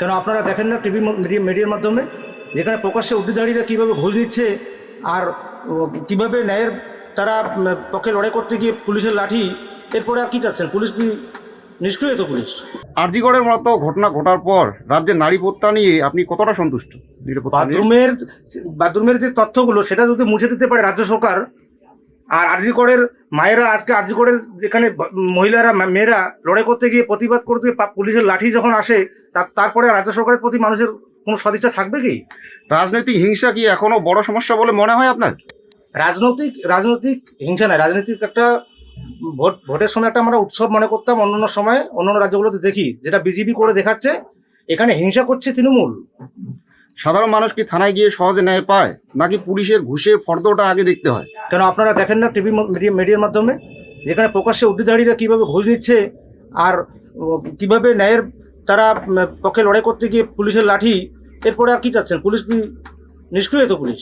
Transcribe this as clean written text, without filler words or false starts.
কেন আপনারা দেখেন না টিভি মিডিয়ার মাধ্যমে যেখানে প্রকাশ্যে অধিকারীরা কীভাবে ঘুষ নিচ্ছে আর কিভাবে ন্যায়ের তারা পক্ষে লড়াই করতে গিয়ে পুলিশের লাঠি, এরপরে আর কী চাচ্ছেন? পুলিশ কি নিষ্ক্রিয়? তো পুলিশ আরজিকরের মতো ঘটনা ঘটার পর রাজ্যের নারী প্রত্যা নিয়ে আপনি কতটা সন্তুষ্ট? বাথরুমের যে তথ্যগুলো সেটা যদি মুছে দিতে পারে রাজ্য সরকার, আর আরজিকরের মায়েরা আজকে আরজিকরের যেখানে মহিলারা মেয়েরা লড়াই করতে গিয়ে প্রতিবাদ করতে পুলিশের লাঠি যখন আসে তারপরে রাজ্য সরকারের প্রতি মানুষের কোনো সদিচ্ছা থাকবে কি? রাজনৈতিক হিংসা কি এখনো বড় সমস্যা বলে মনে হয় আপনার? রাজনৈতিক হিংসা নয়, রাজনৈতিক একটা ভোটের সময় একটা আমরা উৎসব মনে করতাম, অন্যান্য সময় অন্যান্য রাজ্যগুলোতে দেখি যেটা বিজেপি করে দেখাচ্ছে, এখানে হিংসা করছে তৃণমূল। সাধারণ মানুষ কি থানায় গিয়ে সহজে ন্যায় পায়, নাকি পুলিশের ঘুষের ফর্দটা আগে দেখতে হয়? কেন আপনারা দেখেন না টিভি মিডিয়ার মাধ্যমে যেখানে প্রকাশ্যে অধিকারীরা কীভাবে ঘুষ নিচ্ছে আর কিভাবে ন্যায়ের তারা পক্ষে লড়াই করতে গিয়ে পুলিশের লাঠি, এরপরে আর কী চাচ্ছেন? পুলিশ কি নিষ্ক্রিয়? তো পুলিশ